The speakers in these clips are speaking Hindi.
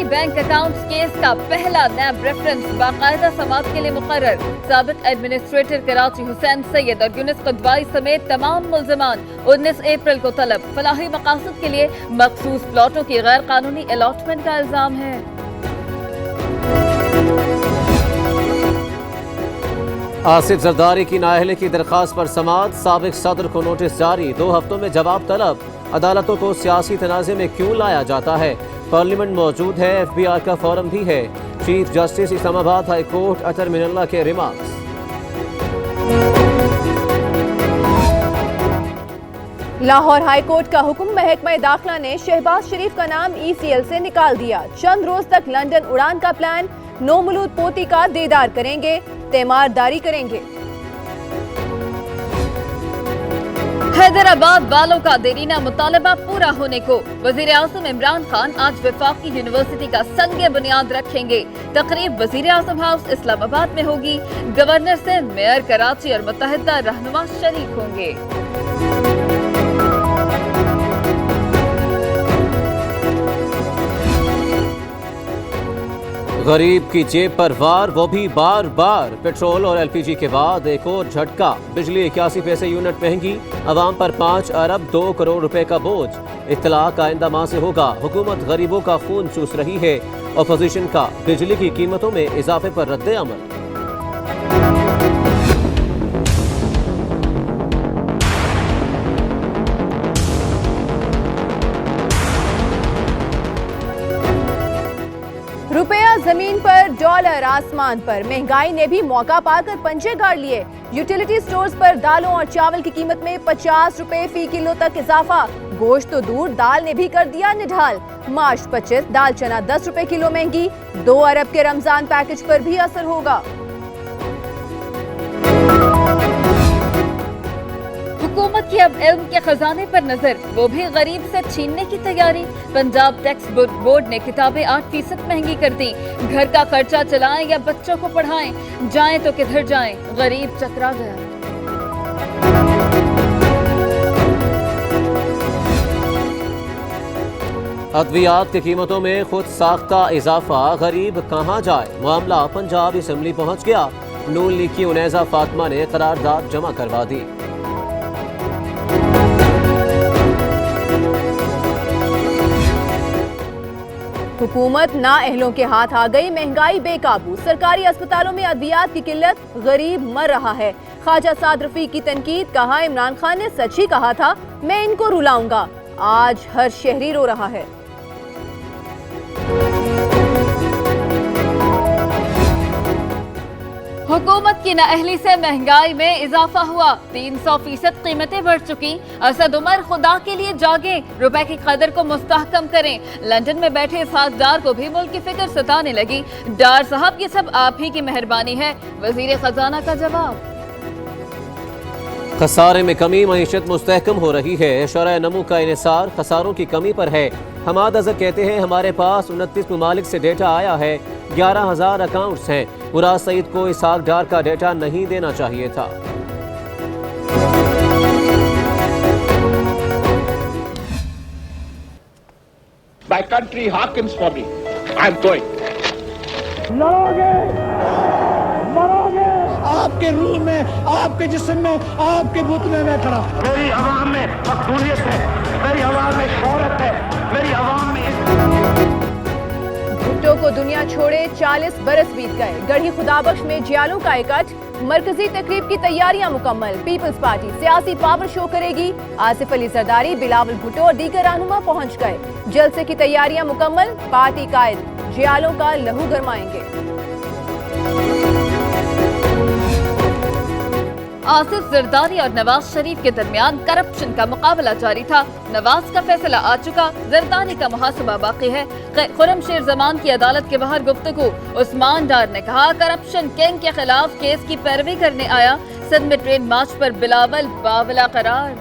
फर्जी बैंक अकाउंट्स केस का पहला नैब रेफरेंस बाकायदा समाअत के लिए मुकर्रर। साबिक एडमिनिस्ट्रेटर कराची हुसैन सैयद और यूनिस कुदवाई समेत तमाम मुल्ज़िमान 19 अप्रैल को तलब। फलाही मकासद के लिए मखसूस प्लॉटों की गैर कानूनी अलॉटमेंट का इल्जाम है। आसिफ जरदारी की नाअहली की दरख्वास्त पर समाअत। साबिक सदर को नोटिस जारी, 2 हफ्तों में जवाब तलब। अदालतों को सियासी तनाज़े में क्यों लाया जाता है? पार्लियामेंट मौजूद है, FBI का फोरम भी है। Chief justice Islamabad high court Athar Minallah के रिमार्क्स। लाहौर हाई कोर्ट का हुक्म, महकमा दाखिला ने शहबाज शरीफ का नाम ECL से निकाल दिया। चंद रोज तक लंदन उड़ान का प्लान, नोमलूद पोती का दीदार करेंगे, तीमारदारी करेंगे। हैदराबाद वालों का देरीना मुतालबा पूरा होने को। वजीर आज़म इमरान खान आज वफाकी यूनिवर्सिटी का संग बुनियाद रखेंगे। तकरीब वजीर आज़म हाउस इस्लामाबाद में होगी। गवर्नर से मेयर कराची और मुत्तहिदा रहनुमा शरीक होंगे। गरीब की जेब पर वार, वो भी बार बार। पेट्रोल और LPG के बाद एक और झटका। बिजली 81 पैसे यूनिट महंगी, अवाम पर 5 अरब 2 करोड़ रुपए का बोझ। इत्तलाक आइंदा माह से होगा। हुकूमत गरीबों का खून चूस रही है। अपोजिशन का बिजली की कीमतों में इजाफे पर रद्द अमल। रुपया जमीन पर, डॉलर आसमान पर। महंगाई ने भी मौका पाकर पंजे गाड़ लिए। यूटिलिटी स्टोर्स पर दालों और चावल की कीमत में 50 रुपए फी किलो तक इजाफा। गोश्त तो दूर, दाल ने भी कर दिया निढाल। माश 25, दाल चना 10 रुपए किलो महंगी। 2 अरब के रमजान पैकेज पर भी असर होगा। हुकूमत की अब इल्म के खजाने पर नजर, वो भी गरीब से छीनने की तैयारी। पंजाब टैक्स बोर्ड ने किताबें 8% महंगी कर दी। घर का खर्चा चलाएं या बच्चों को पढ़ाएं, जाएं तो किधर जाएं, गरीब चकरा गया। अद्वियात की कीमतों में खुद साख्ता इजाफा, गरीब कहाँ जाए? मामला पंजाब असम्बली पहुँच गया। नून लीग की उनैजा फातिमा ने करारदाद जमा करवा दी। हुकूमत नाअहलों के हाथ आ गई। महंगाई बेकाबू, सरकारी अस्पतालों में अद्वियात की किल्लत, गरीब मर रहा है। ख्वाजा साद रफीक की तनकीद, कहा इमरान खान ने सच ही कहा था, मैं इनको रुलाऊंगा। आज हर शहरी रो रहा है। हुकूमत की नाअहली से महंगाई में इजाफा हुआ। 300% कीमतें बढ़ चुकी। असद उमर, खुदा के लिए जागे, रुपए की कदर को मुस्तहकम करें। लंदन में बैठे इसहाक डार को भी मुल्क की फिक्र सताने लगी। डार साहब, ये सब आप ही की मेहरबानी है, वजीर खजाना का जवाब। खसारे में कमी, मईशत मुस्तहकम हो रही है। शरह नमू का इन्हिसार खसारों की कमी पर है। हमाद अजहर कहते हैं, हमारे पास 29 ममालिक से डेटा आया है, 11,000 अकाउंट्स हैं। मुराद सईद को इसहाक डार का डेटा नहीं देना चाहिए था। My country hearkens for me. I'm going. लड़ोगे, मरोगे, आपके रूह में, आपके जिस्म में, आपके बुत में मैं खड़ा। मेरी आवाम में मकबूलियत है, मेरी आवाम में शोहरत है, मेरी आवाम में। भुट्टो को दुनिया छोड़े 40 बरस बीत गए। गढ़ी खुदाबख्श में जियालों का इकट्ठ, मरकजी तकरीब की तैयारियां मुकम्मल। पीपल्स पार्टी सियासी पावर शो करेगी। आसिफ अली जरदारी, बिलावल भुट्टो और दीगर रहनुमा पहुंच गए। जलसे की तैयारियां मुकम्मल। पार्टी कायद जियालों का लहू गरमाएंगे। आसिफ जरदारी और नवाज शरीफ के दरमियान करप्शन का मुकाबला जारी था। नवाज का फैसला आ चुका, जरदारी का मुहासबा बाकी है। खुर्रमशेर जमान की अदालत के बाहर गुफ्तगू, उस्मान डार ने कहा, करप्शन किंग के खिलाफ केस की पैरवी करने आया। सिंध में ट्रेन मार्च पर बिलावल बावला करार।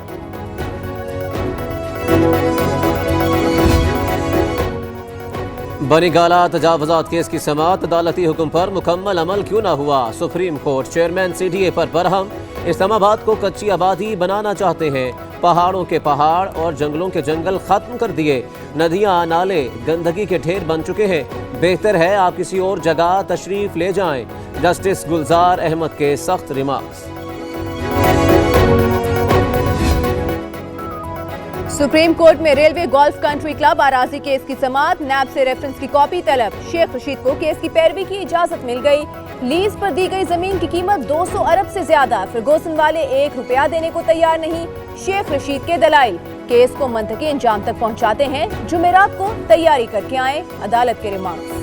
बनीगाला तजावुजात केस की समाअत अदालती हुक्म पर मुकम्मल अमल क्यों न हुआ। सुप्रीम कोर्ट चेयरमैन CDA पर बरहम। इस्लामाबाद को कच्ची आबादी बनाना चाहते हैं। पहाड़ों के पहाड़ और जंगलों के जंगल खत्म कर दिए। नदियां नाले गंदगी के ढेर बन चुके हैं। बेहतर है आप किसी और जगह तशरीफ ले जाएं। जस्टिस गुलजार अहमद के सख्त रिमार्क्स। सुप्रीम कोर्ट में रेलवे गोल्फ कंट्री क्लब अराजी केस की समाअत। नैब से रेफरेंस की कॉपी तलब। शेख रशीद को केस की पैरवी की इजाजत मिल गई। लीज पर दी गई जमीन की कीमत 200 अरब से ज्यादा। फरगोसन वाले 1 रुपया देने को तैयार नहीं। शेख रशीद के दलाइल। केस को मंतकी अंजाम तक पहुंचाते हैं। जुमेरात को तैयारी करके आए। अदालत के रिमार्क्स।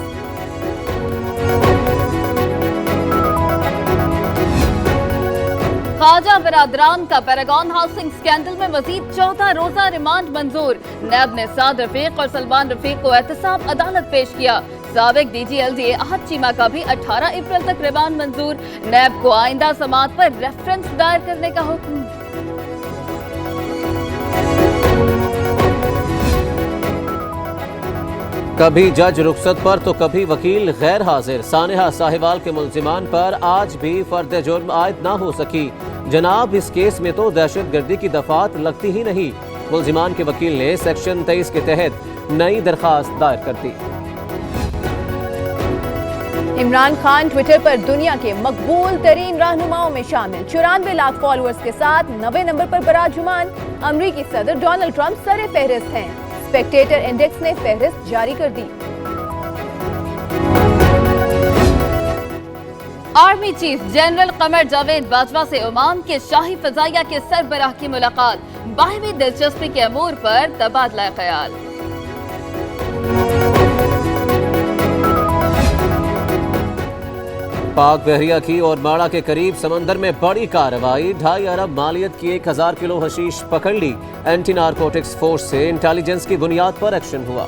ख्वाजा बिरादरान का पैरागॉन हाउसिंग स्कैंडल में मजीद 14 रोजा रिमांड मंजूर। नैब ने साद रफीक और सलमान रफीक को एहतसाब अदालत पेश किया। साबिक DG LDA अहद चीमा का भी 18 अप्रैल तक रिमांड मंजूर। नैब को आइंदा समाअत पर रेफरेंस दायर करने का हुक्म। कभी जज रुखसत पर तो कभी वकील गैर हाजिर। सानेहा साहिवाल के मुल्जिमान पर आज भी फर्द जुर्म आयद ना हो सकी। जनाब इस केस में तो दहशतगर्दी की दफात लगती ही नहीं। मुल्जिमान के वकील ने सेक्शन 23 के तहत नई दरखास्त दायर कर दी। इमरान खान ट्विटर पर दुनिया के मकबूल तरीन रहनुमाओं में शामिल। 94 लाख फॉलोअर्स के साथ 90 नंबर पर बराजुमान। अमरीकी सदर डोनाल्ड ट्रंप सरे फहरिस्त हैं। स्पेक्टेटर इंडेक्स ने फहरिस्त जारी कर दी। Army chief general Qamar Javed Bajwa से ओमान के शाही फजाइया के सरबराह की मुलाकात। बाहिमी दिलचस्पी के अमूर पर तबादला ख्याल। पाक बहरिया की और माड़ा के करीब समंदर में बड़ी कार्रवाई। 2.5 अरब मालियत की 1000 किलो हशीश पकड़ ली। एंटी नारकोटिक्स फोर्स से इंटेलिजेंस की बुनियाद पर एक्शन हुआ।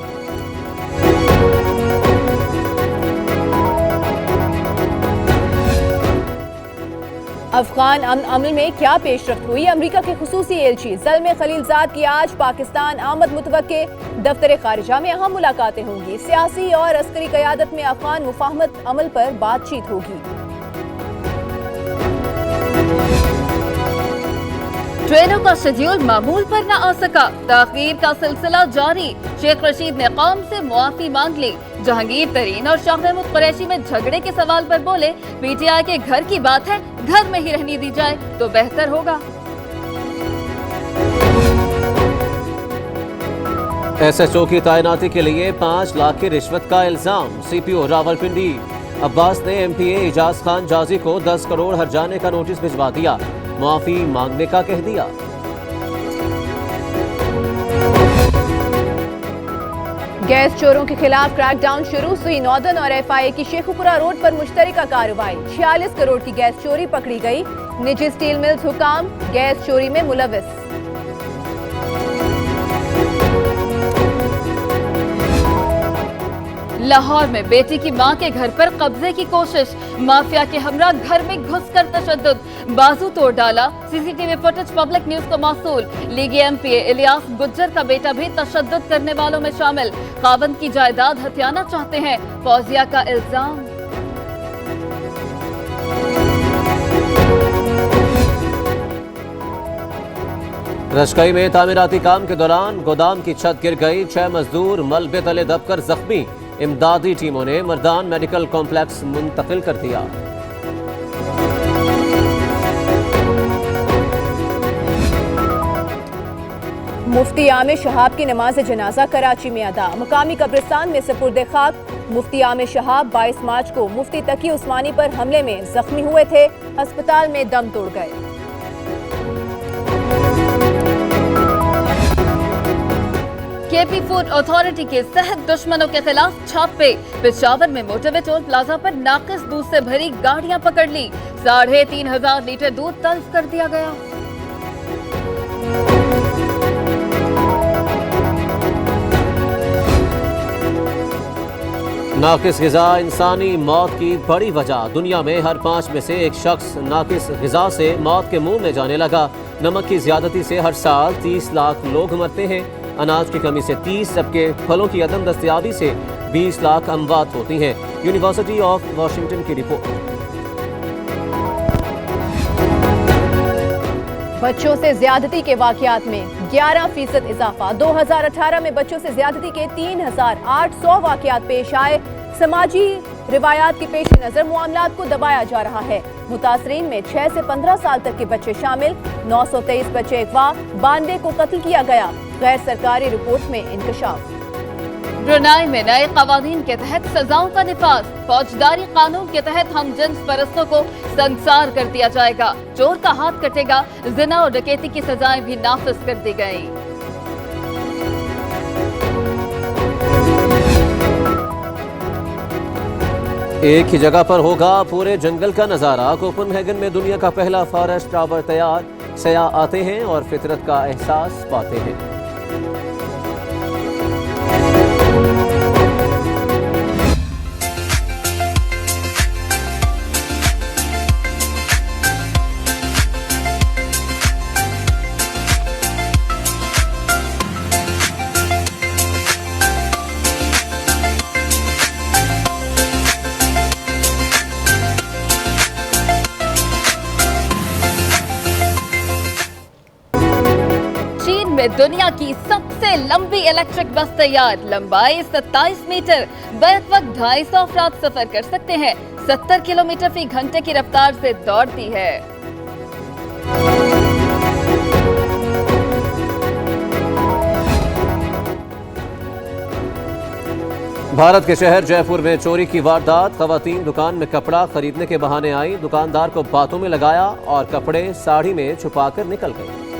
अफगान अमल में क्या पेशरफ्त हुई। अमेरिका के खुसूसी एलची ज़ल्मे खलीलजाद की आज पाकिस्तान आमद मुतवक्के। दफ्तर खारिजा में अहम मुलाकातें होंगी। सियासी और अस्करी क़यादत में अफगान मुफाहमत अमल पर बातचीत होगी। ट्रेनों का शेड्यूल मामूल पर न आ सका। ताखीर का सिलसिला जारी। शेख रशीद ने कौम से मुआफी मांग ली। जहांगीर तरीन और शाह महमूद कुरैशी में झगड़े के सवाल पर बोले, PTI के घर की बात है, घर में ही रहने दी जाए तो बेहतर होगा। SHO की तैनाती के लिए 5 लाख की रिश्वत का इल्जाम। CPO रावलपिंडी अब्बास ने MPA इजाज खान जाजी को 10 करोड़ हर्जाने का नोटिस भिजवा दिया। माफी मांगने का कह दिया। गैस चोरों के खिलाफ क्रैकडाउन शुरू। सुई नॉर्दर्न और FIA की शेखुपुरा रोड पर मुश्तरका कार्रवाई। 46 करोड़ की गैस चोरी पकड़ी गई। निजी स्टील मिल्स हुकाम गैस चोरी में मुलविस। लाहौर में बेटी की मां के घर पर कब्जे की कोशिश। माफिया के हमरा घर में घुसकर तशद्दुद। बाजू तोड़ डाला। CCTV फुटेज पब्लिक न्यूज को मौसूल। लीगी MPA इलियास गुज्जर का बेटा भी तशद्दुद करने वालों में शामिल। खावंद की जायदाद हथियाना चाहते हैं, फौजिया का इल्जाम। रशकई में तामीराती काम के दौरान गोदाम की छत गिर गई। 6 मजदूर मलबे तले दबकर जख्मी। इमदादी टीमों ने मर्दान मेडिकल कॉम्प्लेक्स मुंतकिल कर दिया। मुफ्ती आमिर शहाब की नमाज जनाजा कराची में अदा। मुकामी कब्रिस्तान में सुपुर्द खाक। मुफ्ती आमिर शहाब 22 मार्च को मुफ्ती तकी उस्मानी पर हमले में जख्मी हुए थे। अस्पताल में दम तोड़ गए। KP फूड अथॉरिटी के सेहत दुश्मनों के खिलाफ छापे। पेशावर में मोटरवे टोल प्लाजा पर नाकिस दूध से भरी गाड़ियां पकड़ ली। 3,500 लीटर दूध तल्फ कर दिया गया। नाकिस ग़िज़ा इंसानी मौत की बड़ी वजह। दुनिया में हर 5 में से एक शख्स नाकिस ग़िज़ा से मौत के मुंह में जाने लगा। नमक की ज्यादती से हर साल 30 लाख लोग मरते हैं। अनाज की कमी से 30, जबकि फलों की अदम दस्तयाबी से 20 लाख अमवात होती हैं। यूनिवर्सिटी ऑफ वॉशिंगटन की रिपोर्ट। बच्चों से ज्यादती के वाकयात में 11% इजाफा। 2018 में बच्चों से ज्यादती के 3,800 वाकयात पेश आए। समाजी रिवायात के पेश नजर मामलात को दबाया जा रहा है। मुतासरीन में 6 से 15 साल तक के बच्चे शामिल। 923 बच्चे अगवा, 92 को कत्ल किया गया। गैर सरकारी रिपोर्ट में इंकशाफ। ब्रुनाई में नए कवानीन के तहत सजाओं का निफाज। फौजदारी कानून के तहत हम जिन्स परस्तों को संसार कर दिया जाएगा। चोर का हाथ कटेगा। जिना और डकैती की सजाएं भी नाफिज कर दी गई। एक ही जगह पर होगा पूरे जंगल का नजारा। कोपनहेगन में दुनिया का पहला फॉरेस्ट टावर तैयार। सयाह आते हैं और फितरत का एहसास पाते हैं। दुनिया की सबसे लंबी इलेक्ट्रिक बस तैयार। लंबाई 27 मीटर। बैक वक्त 250 अफराद सफर कर सकते हैं। 70 किलोमीटर फी घंटे की रफ्तार से दौड़ती है। भारत के शहर जयपुर में चोरी की वारदात। खवातीन दुकान में कपड़ा खरीदने के बहाने आई। दुकानदार को बातों में लगाया और कपड़े साड़ी में छुपाकर निकल गए।